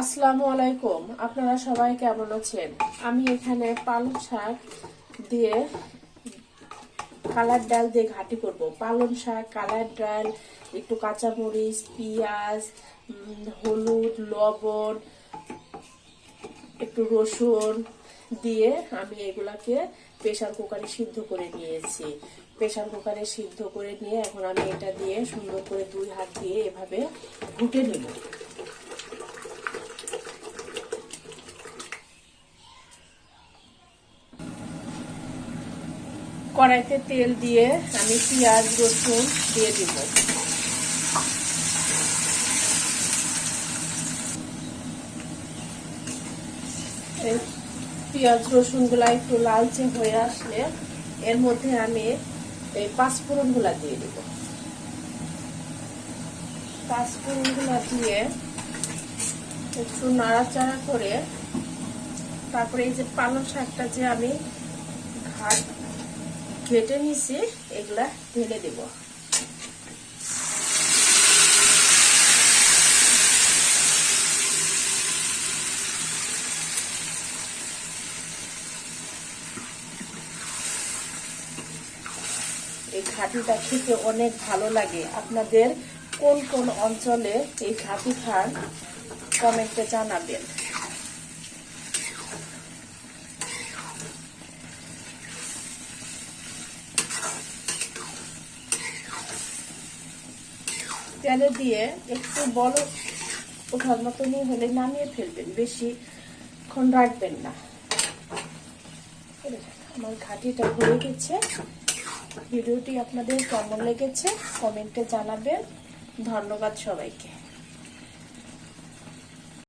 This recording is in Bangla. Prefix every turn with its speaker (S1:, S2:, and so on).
S1: আসসালামু আলাইকুম। আপনারা সবাই কেমন আছেন? আমি এখানে পালং শাক দিয়ে কালার ডাল দিয়ে ঘাটি করব। পালং শাক, কালার ডাল, একটু কাঁচামরিচ, পেঁয়াজ, হলুদ, লবণ, একটু রসুন দিয়ে আমি এগুলাকে প্রেসার কুকারে সিদ্ধ করে নিয়েছি। প্রেসার কুকারে সিদ্ধ করে নিয়ে এখন আমি এটা দিয়ে সুন্দর করে 2 হাত দিয়ে এভাবে ঘুটে নেব। কড়াইতে তেল দিয়ে আমি পেঁয়াজ রসুন দিয়ে দিব। পেঁয়াজ রসুন গুলা একটু লালচে হয়ে আসলে এর মধ্যে আমি এই পাঁচফোড়ন গুলা দিয়ে দিব। পাঁচফোড়ন গুলা দিয়ে একটু নাড়াচাড়া করে তারপরে এই যে পালং শাকটা যে আমি ঘেটে নিছি এগুলা ঢেলে দেব। এই ঘাটিটা খেতে অনেক ভালো লাগে। আপনাদের কোন কোন অঞ্চলে এই ঘাটি খান কমেন্টে জানাবেন। তেলে দিয়ে একটু বড় ওঠার মতনই হলে নামিয়ে ফেলবেন, বেশিক্ষণ রাখবেন না। আমার ঘাটিটা হয়ে গেছে। ভিডিওটি আপনাদের কেমন লেগেছে কমেন্টে জানাবেন। ধন্যবাদ সবাইকে।